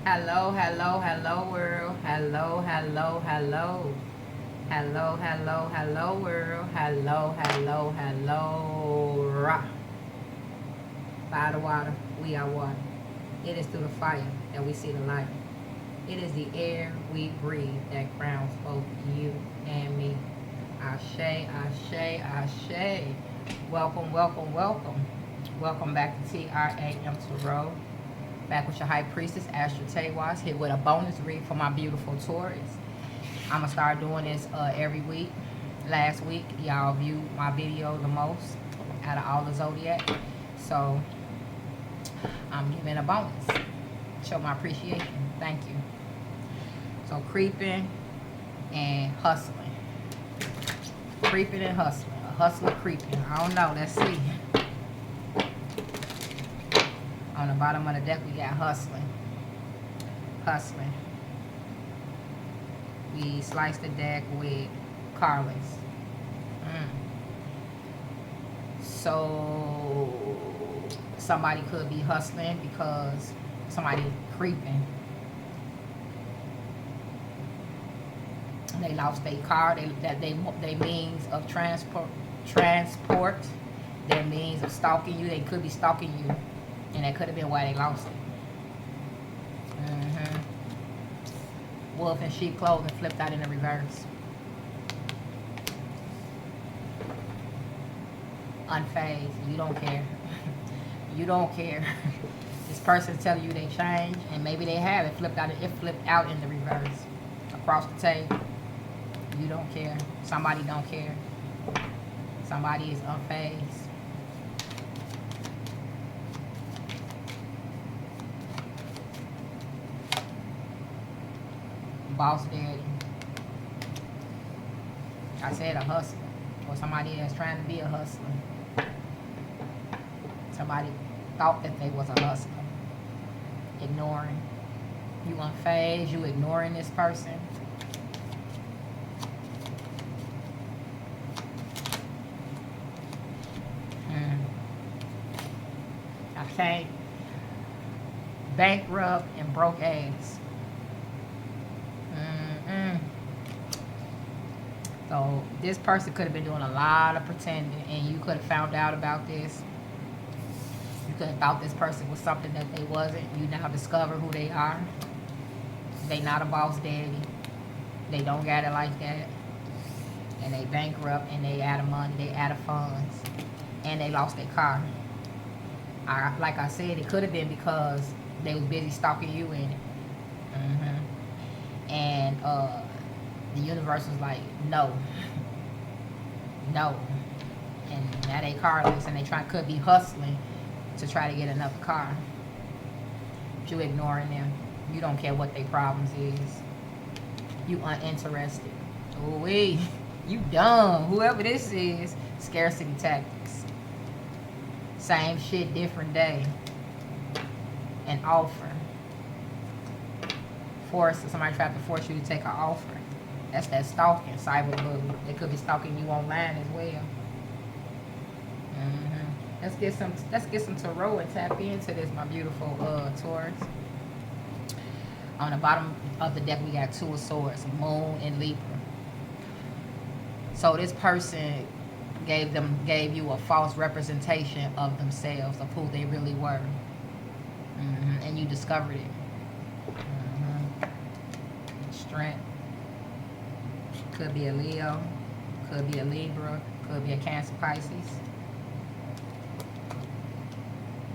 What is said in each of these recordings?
Hello, hello, hello, world. Hello, hello, hello. Hello, hello, hello, world. Hello, hello, hello. Rah. By the water, we are water. It is through the fire that we see the light. It is the air we breathe that crowns both you and me. Ashe, ashe, ashe. Welcome, welcome, welcome. Welcome back to T.R.A.M. Tarot. Back with your high priestess, Astro Tawas, here with a bonus read for my beautiful Taurus. I'm going to start doing this every week. Last week, y'all viewed my video the most out of all the zodiac. So, I'm giving a bonus. Show my appreciation. Thank you. So, creeping and hustling. Creeping and hustling. A hustler creeping. I don't know. Let's see. On the bottom of the deck, we got hustling. Hustling. We sliced the deck with Carlos. So somebody could be hustling because somebody creeping. They lost their car. They means of transport. Their means of stalking you. They could be stalking you, and that could have been why they lost it. Wolf in sheep clothing flipped out in the reverse. Unfazed. You don't care. You don't care. This person telling you they changed, and maybe they have. It flipped out in the reverse. Across the table. You don't care. Somebody don't care. Somebody is unfazed. Boss daddy. I said a hustler. Or somebody that's trying to be a hustler. Somebody thought that they was a hustler. Ignoring. You unfazed. You ignoring this person. Okay. Bankrupt and broke ass. So this person could have been doing a lot of pretending, and you could have found out about this. You could have thought this person was something that they wasn't. You now discover who they are. They not a boss daddy. They don't got it like that. And they bankrupt, and they out of money. They out of funds. And they lost their car. Like I said, it could have been because they was busy stalking you in it. And the universe was like, no. No. And now they carless, and they could be hustling to try to get another car. But you ignoring them. You don't care what their problems is. You uninterested. Ooh-wee. You dumb. Whoever this is, scarcity tactics. Same shit, different day. An offer. Somebody tried to force you to take an offer. That's that stalking, cyberbullying. They could be stalking you online as well. Let's get some tarot and tap into this, my beautiful Taurus. On the bottom of the deck, we got Two of Swords, Moon and Libra. So this person gave you a false representation of themselves, of who they really were, and you discovered it. Strength. Could be a Leo, could be a Libra, could be a Cancer, Pisces.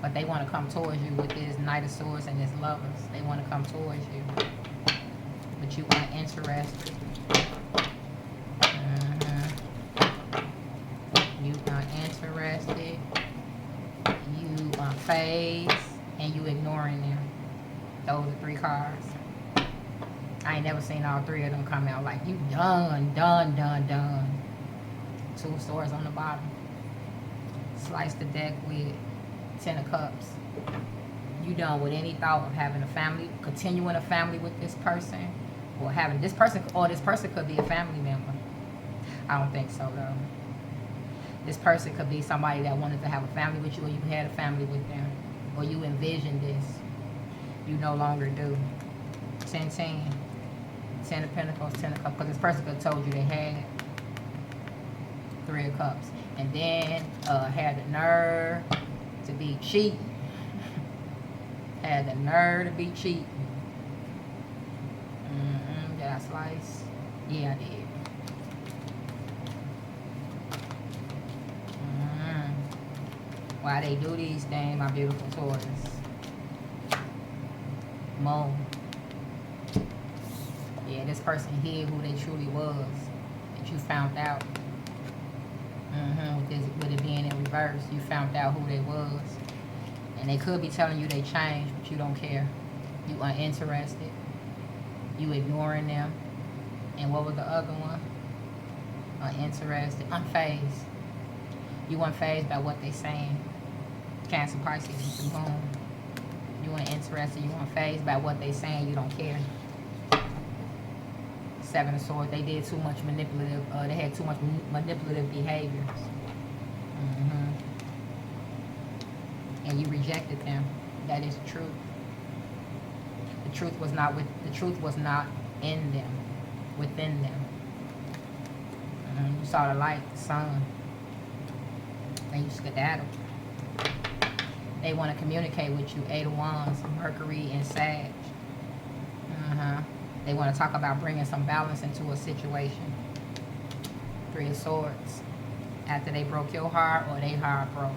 But they want to come towards you with this Knight of Swords and this Lovers. They want to come towards you. But you aren't interested. You aren't interested. You are phased. And you ignoring them. Those are three cards. I ain't never seen all three of them come out like, you done. Two of Swords on the bottom. Slice the deck with Ten of Cups. You done with any thought of having a family, continuing a family with this person, or having this person could be a family member. I don't think so though. This person could be somebody that wanted to have a family with you, or you had a family with them, or you envisioned this. You no longer do. 10, 10. 10 of Pentacles, 10 of Cups. Because this person could have told you they had 3 of Cups. And then had the nerve to be cheating. Had the nerve to be cheating. Did I slice? Yeah, I did. Why they do these things, my beautiful Taurus? Moan. Yeah, this person hid who they truly was. That you found out. With it being in reverse, you found out who they was. And they could be telling you they changed, but you don't care. You uninterested. You ignoring them. And what was the other one? Uninterested. Unfazed. You unfazed by what they saying. Cancer, Pisces, boom. You uninterested. You unfazed by what they saying. You don't care. 7 of Swords. They did too much manipulative. They had too much manipulative behaviors. And you rejected them. That is the truth. The truth was not in them, within them. You saw the light, the sun, and you skedaddled. They want to communicate with you. 8 of Wands, Mercury, and Sag. They want to talk about bringing some balance into a situation. 3 of Swords. After they broke your heart or their heart broke.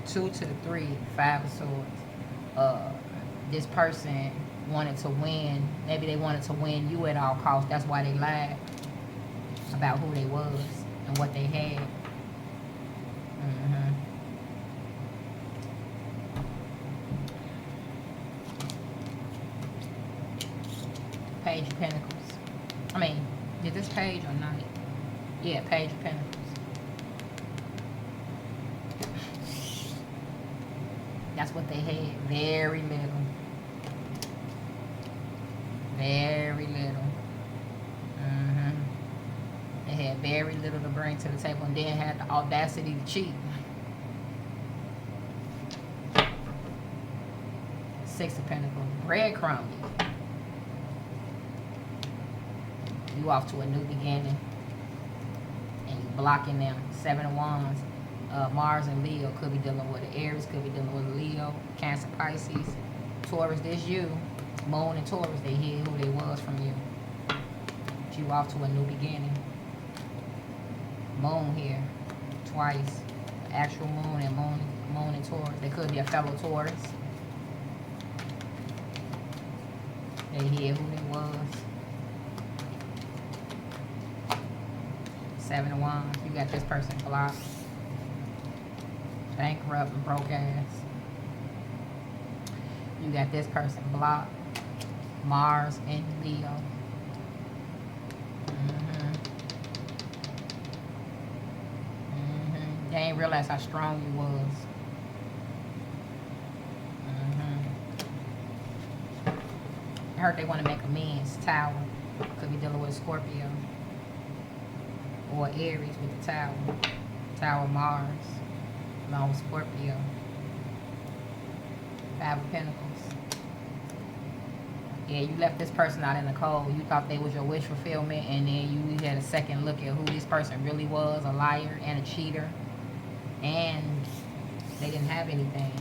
2 to the 3, 5 of Swords. This person wanted to win. Maybe they wanted to win you at all costs. That's why they lied about who they was and what they had. Page of Pentacles. I mean, did this page or not? Yeah, Page of Pentacles. That's what they had. Very little. Very little. They had very little to bring to the table and then had the audacity to cheat. 6 of Pentacles. Breadcrumbing. You off to a new beginning. And you blocking them. 7 of Wands. Mars and Leo could be dealing with an Aries, could be dealing with a Leo, Cancer, Pisces, Taurus. This you, Moon and Taurus. They hid who they was from you. But you off to a new beginning. Moon here, twice. Actual Moon and Moon and Taurus. They could be a fellow Taurus. They hid who they was. 7 of Wands. You got this person blocked. Bankrupt and broke ass. You got this person blocked. Mars and Leo. They ain't realize how strong you was. I heard they want to make amends. Tower. Could be dealing with a Scorpio. Or Aries with the Tower. Tower Mars. Along with Scorpio. 5 of Pentacles. Yeah, you left this person out in the cold. You thought they was your wish fulfillment, and then you had a second look at who this person really was, a liar and a cheater. And they didn't have anything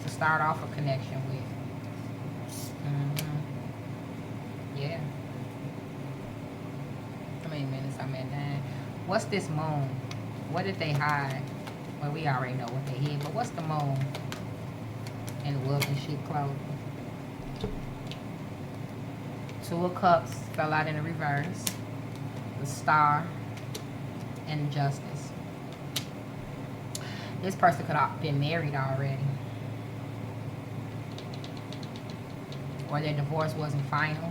to start off a connection with. Yeah. How many minutes I'm at now? What's this Moon? What did they hide? Well, we already know what they hid, but what's the Moon? In the wolf and sheep clothing. 2 of Cups fell out in the reverse. The Star and Justice. This person could have been married already. Or their divorce wasn't final.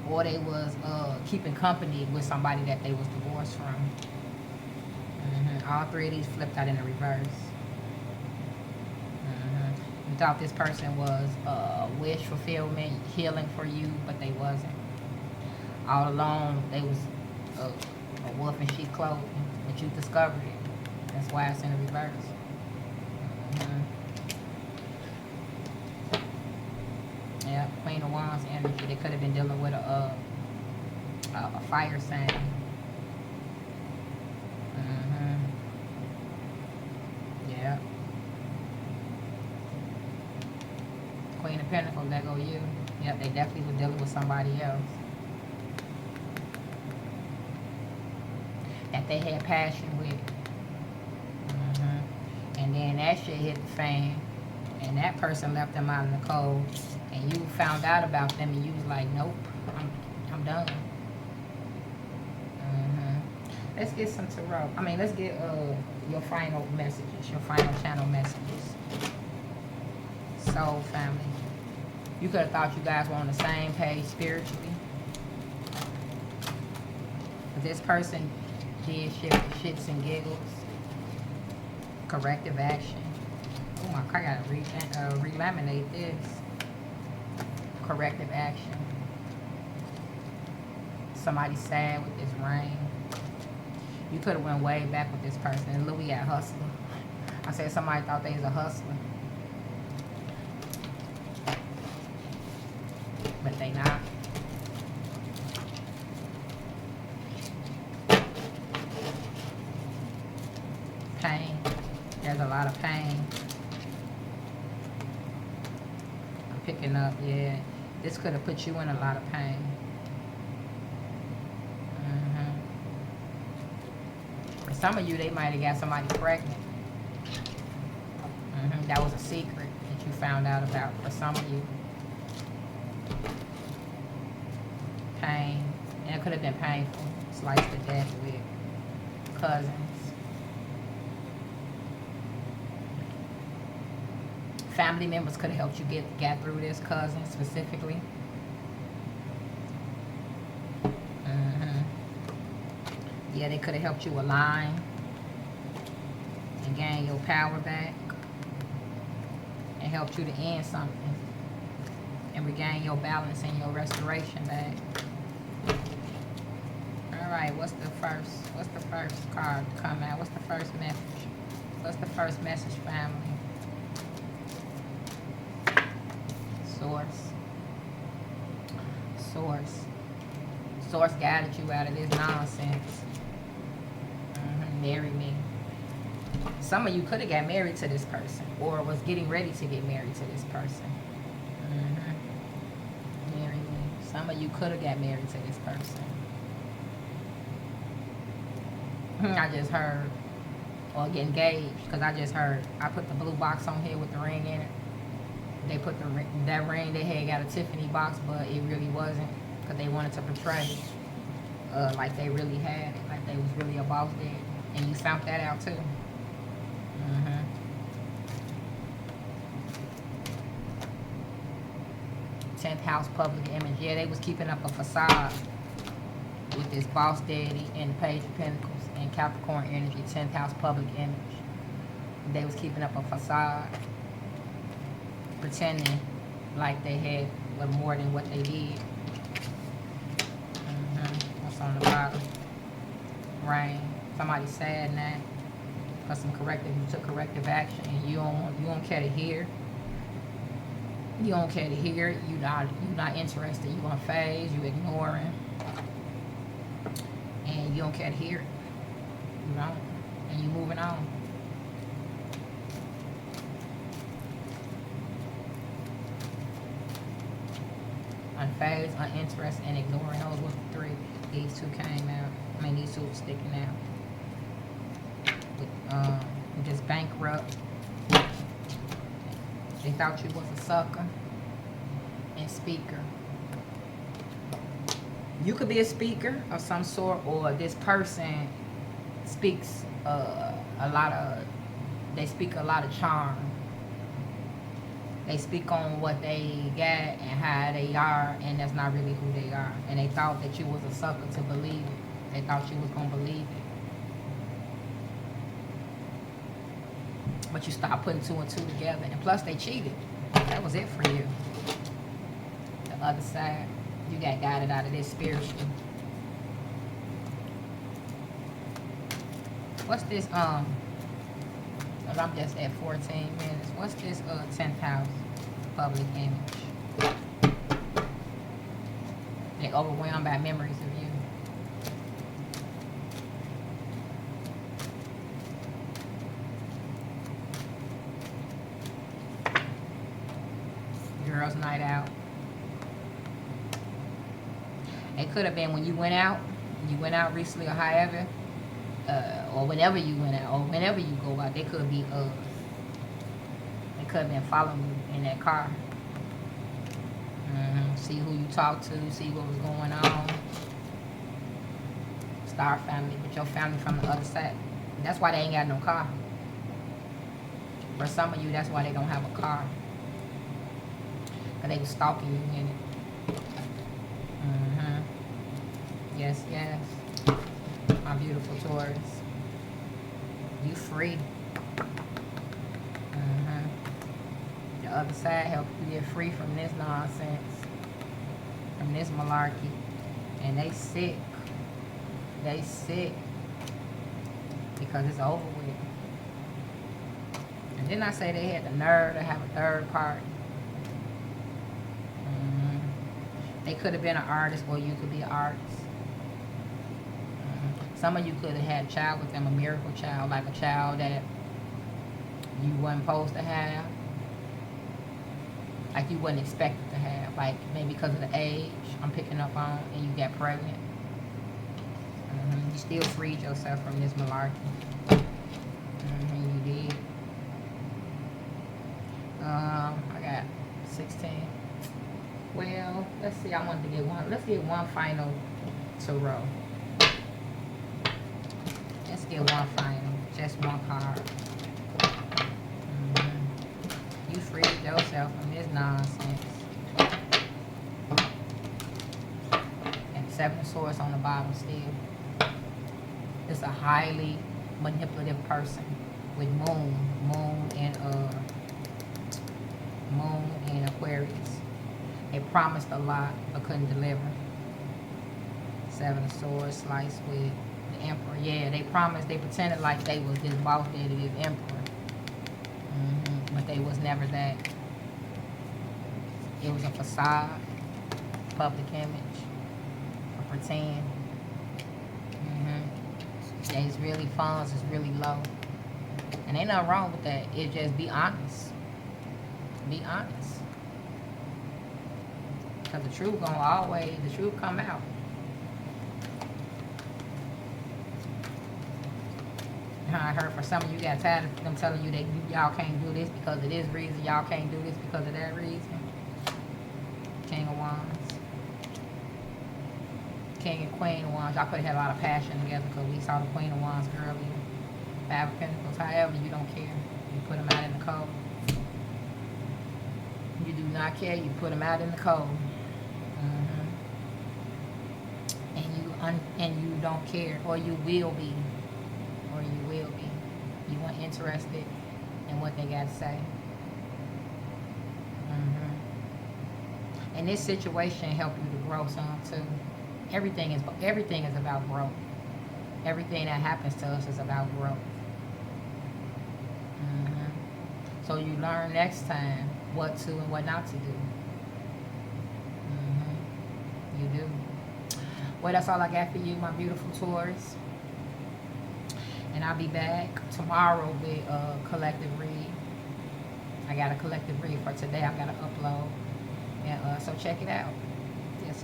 Or they was keeping company with somebody that they was divorced from. All 3 of these flipped out in the reverse. You thought this person was wish fulfillment, healing for you, but they wasn't. All along, they was a wolf in sheep clothing, but you discovered it. That's why it's in the reverse. energy. They could have been dealing with a fire sign. Yeah. Queen of Pentacles, there go you. Yep, they definitely were dealing with somebody else that they had passion with. And then that shit hit the fan, and that person left them out in the cold, and you found out about them, and you was like, nope, I'm done. Let's get some tarot. I mean, let's get your final messages, your final channel messages. Soul family. You could have thought you guys were on the same page spiritually. But this person did shit for shits and giggles. Corrective action. Oh my God, I gotta relaminate this. Corrective action. Somebody sad with this ring. You could have went way back with this person. And Louis at hustler. I said somebody thought they was a hustler. But they not. Pain. There's a lot of pain. I'm picking up, yeah. This could have put you in a lot of pain. For some of you, they might have got somebody pregnant. That was a secret that you found out about for some of you. Pain. And it could have been painful. Sliced to death with cousins. Family members could have helped you get through this, cousins specifically. Yeah, they could have helped you align and gain your power back and helped you to end something and regain your balance and your restoration back. All right, what's the first card to come out? What's the first message? What's the first message, family? Source guided you out of this nonsense. Marry me. Some of you could have got married to this person or was getting ready to get married to this person. Marry me. Some of you could have got married to this person. I just heard, or get engaged, because I just heard, I put the blue box on here with the ring in it. They put that ring they had got a Tiffany box, but it really wasn't, because they wanted to portray like they really had it, like they was really a boss dad. And you found that out too. 10th house public image. Yeah, they was keeping up a facade with this boss daddy and the Page of Pentacles and Capricorn energy, 10th house public image. They was keeping up a facade, pretending like they had more than what they did. What's on the bottom? Rain. Somebody's sad now because you took corrective action, and you don't care to hear. You don't care to hear it. You're not interested. You on phase. You ignoring, and you don't care to hear it. You know, and you moving on. Unfazed, uninterested, and ignoring. Those were the three. These two came out. I mean, these two were sticking out. Just bankrupt. They thought you was a sucker. And speaker. You could be a speaker of some sort, or this person speaks they speak a lot of charm. They speak on what they got and how they are, and that's not really who they are. And they thought that you was a sucker to believe it. They thought you was going to believe it. But you stopped putting two and two together. And plus, they cheated. That was it for you. The other side, you got guided out of this spiritually. What's this, I'm just at 14 minutes. What's this 10th house public image? They overwhelmed by memories of you. Girls' night out. It could have been when you went out recently or however, or whenever you went out, or whenever you go out. They could have been following you in that car. See who you talked to, see what was going on. Star family, but your family from the other side. That's why they ain't got no car. For some of you, that's why they don't have a car. Because they was stalking you in it. Yes, yes. My beautiful Taurus. You free. The other side help you get free from this nonsense. From this malarkey. And they sick. They sick. Because it's over with. And then I say they had the nerve to have a third party. They could have been an artist, or you could be an artist. Some of you could have had a child with them, a miracle child, like a child that you weren't supposed to have. Like you wasn't expected to have. Like maybe because of the age I'm picking up on, and you got pregnant. You still freed yourself from this malarkey. You did. I got 16. Well, let's see. I wanted to get one. Let's get one final tarot. Let's get one final. Just one card. You freed yourself from this nonsense. And 7 of Swords on the bottom still. It's a highly manipulative person with moon and Aquarius. They promised a lot but couldn't deliver. 7 of Swords sliced with the Emperor. Yeah, they promised, they pretended like they was this boss daddy, this emperor. But they was never that. It was a facade, public image, a pretend. It's really funds is really low. And ain't nothing wrong with that. It just be honest. Be honest. Because the truth the truth come out. I heard for some of you got tired of them telling you that y'all can't do this because of this reason, y'all can't do this because of that reason. King of Wands. King and Queen of Wands. Y'all could have had a lot of passion together because we saw the Queen of Wands earlier. 5 of Pentacles. However, you don't care. You put them out in the cold. You do not care. You put them out in the cold. And you don't care, or you will be. Or you will be. You weren't interested in what they got to say. And this situation helped you to grow some too. Everything is about growth. Everything that happens to us is about growth. So you learn next time what to and what not to do. You do. Well, that's all I got for you, my beautiful Taurus. And I'll be back tomorrow with a collective read. I got a collective read for today. I got to upload. And so check it out. Yes.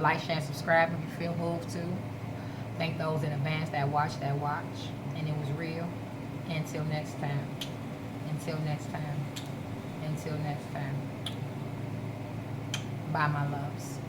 Like, share, and subscribe if you feel moved to. Thank those in advance that watched. And it was real. Until next time. Bye, my loves.